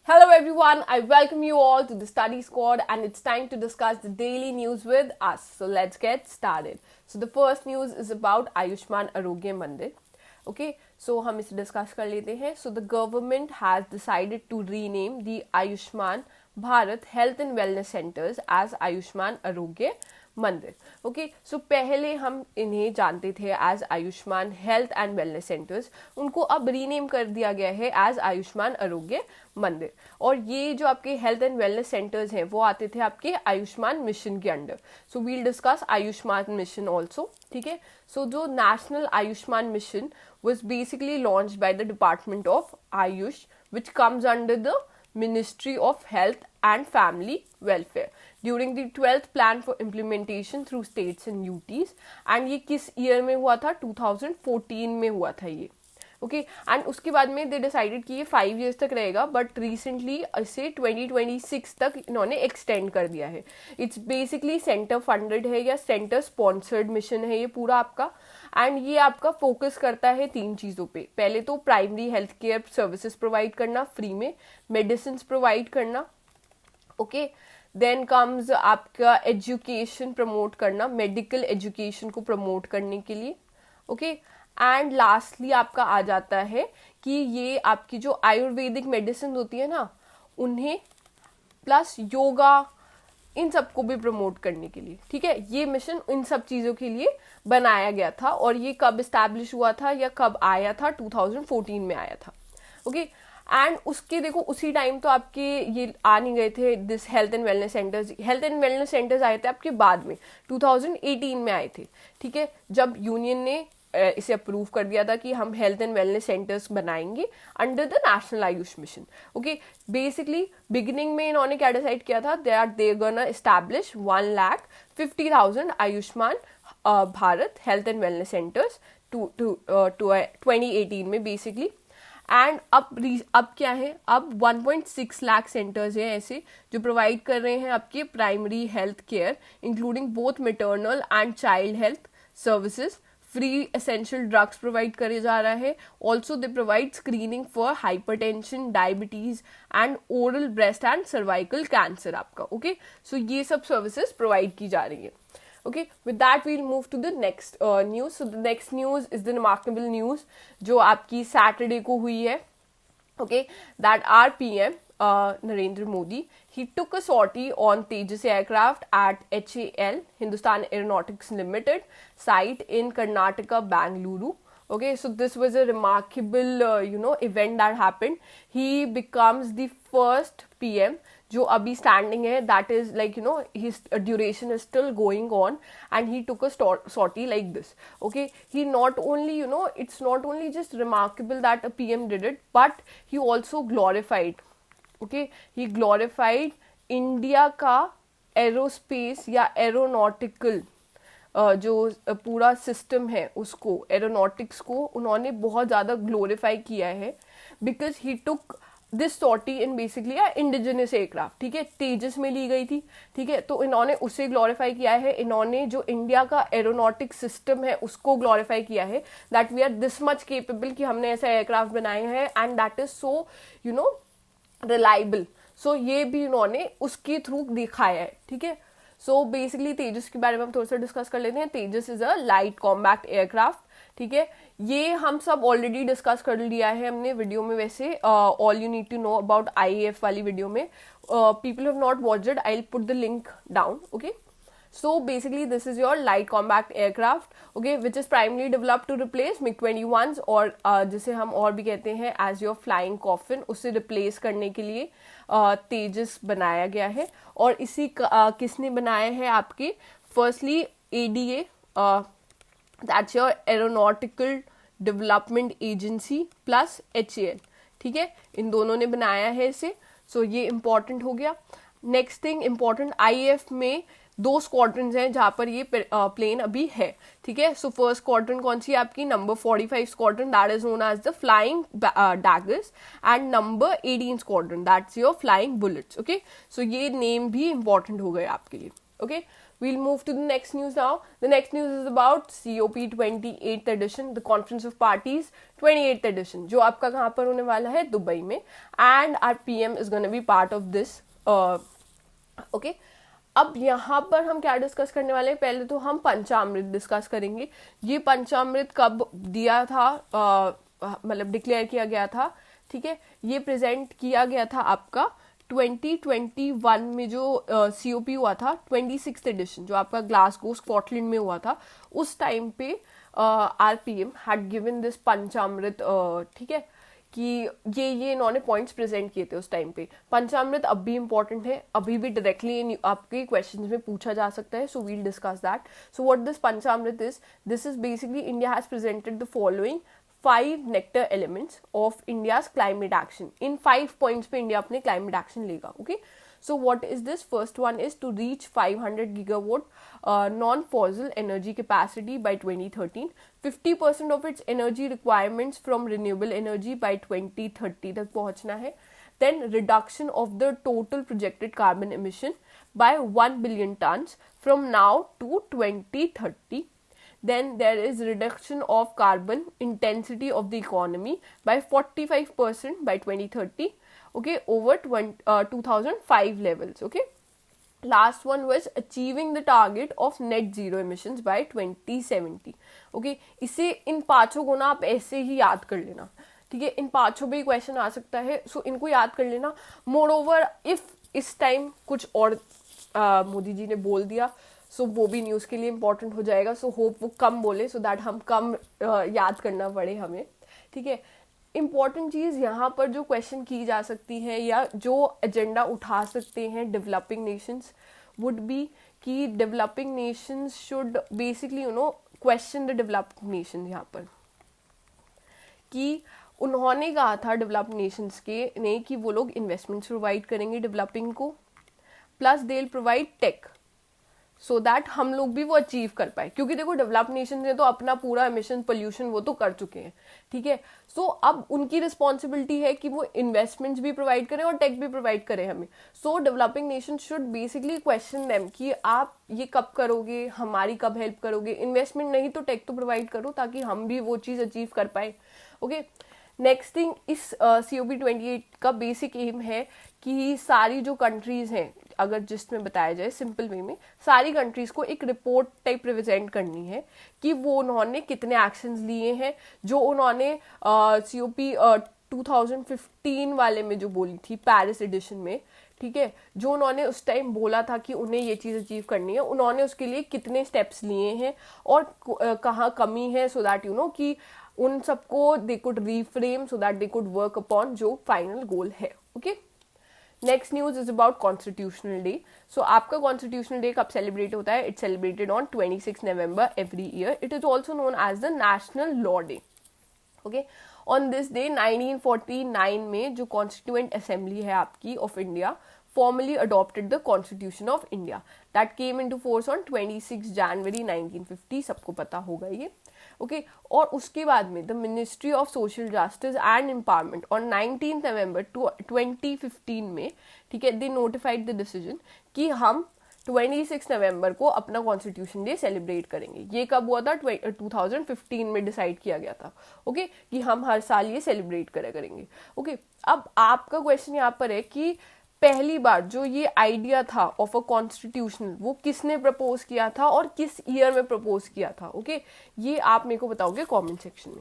Hello everyone, I welcome you all to the study squad and it's time to discuss the daily news with us. So let's get started. So the first news is about Ayushman Arogya Mandir. Okay, so हम इसे discuss कर लेते हैं. So the government has decided to rename the Ayushman Bharat Health and Wellness Centers as Ayushman Arogya Mandir. Okay, so पहले हम इन्हें जानते थे as Ayushman health and wellness centres, उनको अब रीनेम कर दिया गया है एज आयुष्मान आरोग्य मंदिर. और ये जो आपके हेल्थ एंड वेलनेस सेंटर्स हैं वो आते थे आपके आयुष्मान मिशन के under. So we'll discuss Ayushman mission also. ठीक है, सो जो national Ayushman mission was basically launched by the Department of Ayush, which comes under the Ministry of Health and Family Welfare during the 12th plan for implementation through states and UTs. and ये किस year में हुआ था? 2014 में हुआ था ये. Okay, and उसके बाद में दे डिसाइडेड कि ये 5 years तक रहेगा, बट रिसेंटली इसे 2026 तक इन्होंने एक्सटेंड कर दिया है. इट्स बेसिकली सेंटर फंडेड है या सेंटर स्पॉन्सर्ड मिशन है ये पूरा आपका. एंड ये आपका फोकस करता है 3 चीज़ों पे. पहले तो primary health care services provide करना फ्री में, मेडिसिन प्रोवाइड करना. ओके, देन कम्स आपका एजुकेशन प्रमोट करना, मेडिकल एजुकेशन को प्रमोट करने के लिए. ओके, एंड लास्टली आपका आ जाता है कि ये आपकी जो आयुर्वेदिक मेडिसिन होती है ना, उन्हें प्लस योगा इन सबको भी प्रमोट करने के लिए. ठीक है, ये मिशन इन सब चीज़ों के लिए बनाया गया था. और ये कब इस्टेब्लिश हुआ था या कब आया था? 2014 में आया था. ओके, एंड उसके देखो उसी टाइम तो आपके ये आ नहीं गए थे this health and wellness centres. Health and wellness centres आए थे आपके बाद में, 2018 में आए थे. ठीक है, जब यूनियन ने इसे अप्रूव कर दिया था कि हम हेल्थ एंड वेलनेस सेंटर्स बनाएंगे under the national Ayush mission. Okay, basically beginning में इन्होंने क्या डिसाइड किया था? They gonna establish 1,50,000 Ayushman Bharat health and wellness centres 2018 में बेसिकली. एंड अब क्या है? अब 1.6 लाख सेंटर्स हैं ऐसे जो प्रोवाइड कर रहे हैं आपके primary health care including both maternal and child health services. Free essential drugs provide करे जा रहा है. Also they provide screening for hypertension, diabetes and oral breast and cervical cancer आपका. ओके, सो ये सब सर्विसेज प्रोवाइड की जा रही है. Okay, with that we'll move to the next news. So the next news is the remarkable news जो आपकी Saturday को हुई है. Okay, that our PM Narendra Modi, he took a sortie on Tejas aircraft at HAL Hindustan Aeronautics Limited site in Karnataka, Bangalore. Okay, so this was a remarkable event that happened. He becomes the first PM जो अभी standing है, that is like his duration is still going on and he took a sortie like this. Okay, he not only it's not only just remarkable that a PM did it, but he also glorified. Okay, he glorified India का aerospace या aeronautical जो पूरा system है उसको, aeronautics को उन्होंने बहुत ज़्यादा ग्लोरीफाई किया है because he took this sortie in basically indigenous aircraft. ठीक है, तेजस में ली गई थी. ठीक है, तो इन्होंने उसे ग्लोरीफाई किया है. इन्होंने जो इंडिया का एरोनॉटिक सिस्टम है उसको ग्लोरीफाई किया है that we are this much capable कि हमने ऐसा एयरक्राफ्ट बनाए हैं and that is so reliable. So ये भी इन्होंने उसके थ्रू दिखाया है. ठीक है, सो बेसिकली तेजस के बारे में हम थोड़ा सा डिस्कस कर लेते हैं. Tejas is a light combat aircraft. ठीक है, ये हम सब ऑलरेडी डिस्कस कर लिया है हमने वीडियो में. वैसे all you need to know about IAF वाली वीडियो में, people have not watched it, I will put the link down. Okay, so basically this is your light compact aircraft, okay, which is primarily developed to replace MiG-21s और जिसे हम और भी कहते हैं as your flying coffin, उसे replace करने के लिए तेजस बनाया गया है. और इसी किसने बनाया है आपके? Firstly ADA, that's your Aeronautical Development Agency plus HAL. ठीक है, इन दोनों ने बनाया है इसे. सो ये इम्पॉर्टेंट हो गया. नेक्स्ट थिंग इम्पॉर्टेंट, IAF में 2 स्क्वाड्रंस हैं जहां पर ये प्लेन अभी है. ठीक है, सो फर्स्ट स्क्वाड्रन कौन सी है आपकी? Number 45 squadron, that is known as the flying daggers, and number 18 squadron, that's your flying bullets. Okay, so ये नेम भी इंपॉर्टेंट हो गए आपके लिए. Okay, we'll move to the next news now. The next news is about COP 28th edition, the Conference of Parties 28th edition, जो आपका कहाँ पर होने वाला है, दुबई में, and our PM is going to be part of this. Okay, अब यहाँ पर हम क्या डिस्कस करने वाले हैं, पहले तो हम पंचामृत डिस्कस करेंगे. ये पंचामृत कब दिया था, मतलब डिक्लेयर किया गया था, ठीक है. ये प्रेजेंट किया गया था आपका 2021 में जो COP हुआ था, 26th एडिशन, जो आपका ग्लासगो स्कॉटलैंड में हुआ था. उस टाइम पे RPM हैड गिवन दिस पंचामृत, ठीक है, कि ये इन्होंने पॉइंट्स प्रेजेंट किए थे उस टाइम पे. पंचामृत अब भी इंपॉर्टेंट है, अभी भी डायरेक्टली आपके क्वेश्चंस में पूछा जा सकता है. So we'll discuss that. So what this Panchamrit is, this is basically India has presented the following 5 nectar elements of India's climate action. In 5 points पे इंडिया अपने climate action लेगा. Okay, so what is this? First one is to reach 500 gigawatt non-fossil energy capacity by 2013. 50% of its energy requirements from renewable energy by 2030 तक पहुंचना है. Then reduction of the total projected carbon emission by 1 billion tons from now to 2030. Then there is reduction of carbon intensity of the economy by 45% by 2030, okay, over 2005 levels. Okay, last one was achieving the target of net zero emissions by 2070. okay, इसे इन पांचों को ना आप ऐसे ही याद कर लेना, ठीक है. इन पांचों पे क्वेश्चन आ सकता है, सो इनको याद कर लेना. मोर ओवर इफ इस टाइम कुछ और मोदी जी ने बोल दिया, सो वो भी न्यूज़ के लिए इम्पोर्टेंट हो जाएगा. सो होप वो कम बोले, सो दैट हम कम याद करना पड़े हमें, ठीक है. इम्पॉर्टेंट चीज़ यहाँ पर जो क्वेश्चन की जा सकती है या जो एजेंडा उठा सकते हैं डेवलपिंग नेशंस वुड बी कि developing Nations should basically question the developed nation. यहाँ पर कि उन्होंने कहा था डेवलप्ड नेशंस के ने कि वो लोग इन्वेस्टमेंट्स प्रोवाइड करेंगे डेवलपिंग को, plus they will provide tech, so that हम लोग भी वो अचीव कर पाए. क्योंकि देखो डेवलप्ड नेशन ने तो अपना पूरा एमिशन पोल्यूशन वो तो कर चुके हैं, ठीक है. सो अब उनकी रिस्पॉन्सिबिलिटी है कि वो इन्वेस्टमेंट्स भी प्रोवाइड करें और टेक भी प्रोवाइड करें हमें. So developing nation should basically question them कि आप ये कब करोगे, हमारी कब हेल्प करोगे. इन्वेस्टमेंट नहीं तो टेक तो प्रोवाइड करो ताकि हम भी वो चीज़ अचीव कर पाए. ओके, नेक्स्ट थिंग, इस COP 28 का बेसिक एम है कि सारी जो कंट्रीज हैं, अगर जिसमें बताया जाए सिंपल वे में, सारी कंट्रीज को एक रिपोर्ट टाइप प्रेजेंट करनी है कि वो उन्होंने कितने एक्शंस लिए हैं, जो उन्होंने COP 2015 वाले में जो बोली थी पेरिस एडिशन में, ठीक है, जो उन्होंने उस टाइम बोला था कि उन्हें ये चीज़ अचीव करनी है, उन्होंने उसके लिए कितने स्टेप्स लिए हैं और कहाँ कमी है, सो दैट कि उन सबको they could reframe, so that they could work upon जो फाइनल गोल है. Okay, next news is about constitutional day. So आपका कॉन्स्टिट्यूशनल डे कब सेलिब्रेट होता है? It's celebrated on 26 November every year. It is also known as the national law day. Okay, on this day 1949 में जो constituent assembly है आपकी of India formally adopted the Constitution of India that came into force on 26 January 1950. सबको पता होगा ये. Okay, और उसके बाद में the ministry of social justice and empowerment on 19 नवंबर 2015 में, ठीक है, दे नोटिफाइड द डिसीजन कि हम 26 नवंबर को अपना कॉन्स्टिट्यूशन डे सेलिब्रेट करेंगे. ये कब हुआ था? 2015 में डिसाइड किया गया था. ओके, कि हम हर साल ये सेलिब्रेट करेंगे. ओके, अब आपका क्वेश्चन यहाँ पर है कि पहली बार जो ये आइडिया था ऑफ अ कॉन्स्टिट्यूशनल, वो किसने प्रपोज किया था और किस ईयर में प्रपोज किया था? ओके, ये आप मेरे को बताओगे कमेंट सेक्शन में.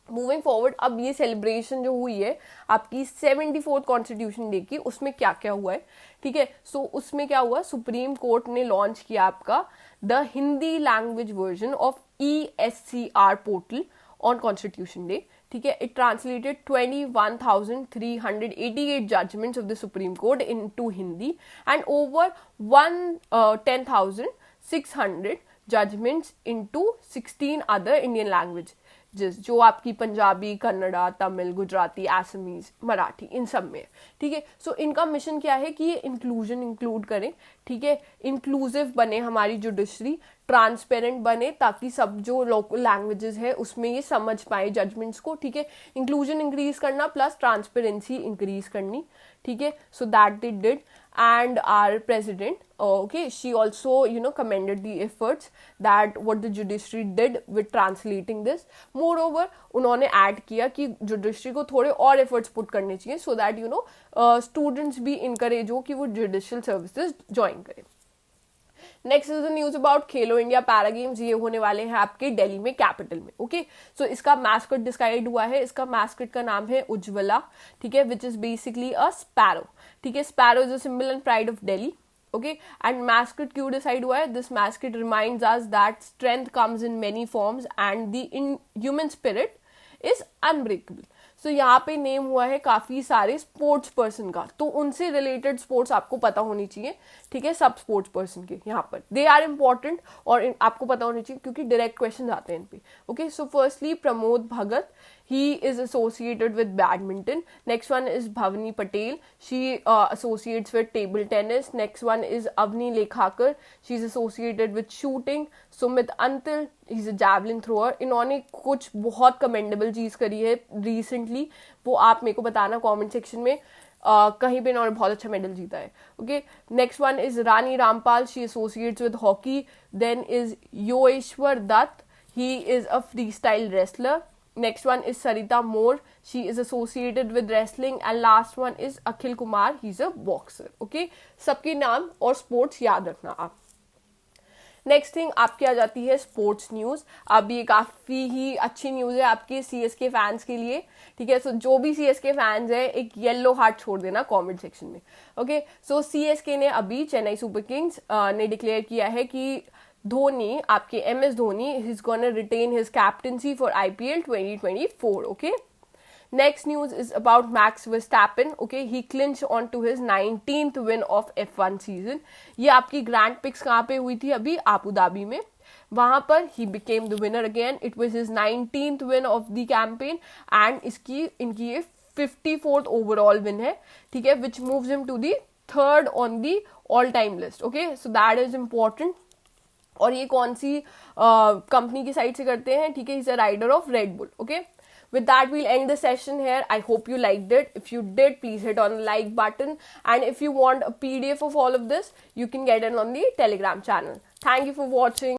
मूविंग फॉरवर्ड, अब ये सेलिब्रेशन जो हुई है आपकी 74th कॉन्स्टिट्यूशन डे की, उसमें क्या क्या हुआ है, ठीक है. सो उसमें क्या हुआ, सुप्रीम कोर्ट ने लॉन्च किया आपका the Hindi language version of ESCR portal on constitution day, ठीक है. It translated 21,388 judgments of the supreme court into Hindi and over 10,600 judgments into 16 other Indian language, जो आपकी पंजाबी, कन्नड़ा, तमिल, गुजराती, असमीज, मराठी, इन सब में, ठीक है. सो इनका मिशन क्या है कि ये इंक्लूजन इंक्लूड करें, ठीक है, इंक्लूसिव बने हमारी जुडिशरी, ट्रांसपेरेंट बने, ताकि सब जो लोकल लैंग्वेजेस है उसमें ये समझ पाए जजमेंट्स को, ठीक है. इंक्लूजन इंक्रीज करना प्लस ट्रांसपेरेंसी इंक्रीज करनी, ठीक है. सो that they did. And our president, okay, she also commended the efforts that what the judiciary did with translating this. Moreover, उन्होंने ऐड किया कि जुडिशरी को थोड़े और efforts put करने चाहिए so that students भी encourage हो कि वो judicial services join करें. Next is the news about Khelo India para games. ये होने वाले हैं आपके दिल्ली में, कैपिटल में. ओके, सो इसका मैस्कट डिसाइड हुआ है. इसका मैस्कट का नाम है उज्ज्वला, ठीक है, which is basically a sparrow. ठीक है, sparrow is a symbol and pride of Delhi. Okay, and mascot क्यों डिसाइड हुआ है? This mascot reminds us that strength comes in many forms and the in human spirit is unbreakable. So यहाँ पे name हुआ है काफी सारे स्पोर्ट्स पर्सन का, तो उनसे रिलेटेड स्पोर्ट्स आपको पता होनी चाहिए, ठीक है, सब स्पोर्ट्स पर्सन के यहाँ पर दे आर इम्पॉर्टेंट और आपको पता होनी चाहिए क्योंकि डायरेक्ट क्वेश्चन आते हैं इन पे. Okay, so firstly Pramod Bhagat, he is associated with badminton. Next one is Bhavani Patel, she associates with table tennis. Next one is Avni Lekhakar, she's associated with shooting. Sumit Antil, he's a javelin thrower. इन्होंने कुछ बहुत commendable चीज करी है recently, वो आप मेरे को बताना comment section में. कहीं पे इन्होंने बहुत अच्छा मेडल जीता है. Okay, next one is Rani Rampal, she associates with hockey. Then is Yogeshwar Dutt, he is a free style wrestler. Next one is Sarita Moore, she is associated with wrestling. And last one is Akhil Kumar, he's a boxer. Okay, सबके नाम और sports याद रखना आप. Next thing आपकी आ जाती है sports news. अब ये काफी ही अच्छी न्यूज है आपके सीएसके फैंस के लिए, ठीक है. सो जो भी सीएसके फैंस है एक येलो हार्ट छोड़ देना कमेंट सेक्शन में. ओके, सो सीएसके ने अभी चेन्नई सुपर किंग्स ने डिक्लेयर किया है कि धोनी, आपके MS Dhoni, he's gonna retain his captaincy for IPL 2024. Okay, next news is about Max Verstappen. Okay, he clinched on to his 19th win of F1 season. ये आपकी grand pics कहाँ पे हुई थी? अभी आबू धाबी में. वहां पर he became the winner again. It was his 19th win of the campaign and इनकी ये 54th overall win है, ठीक है, which moves him to the third on the all time list. Okay, so that is important. और ये कौन सी company की side से करते हैं? ठीक है, is a rider of Red Bull. Okay, with that we'll end the session here. I hope you liked it. If you did, please hit on the like button, and if you want a PDF of all of this, you can get it on the Telegram channel. Thank you for watching.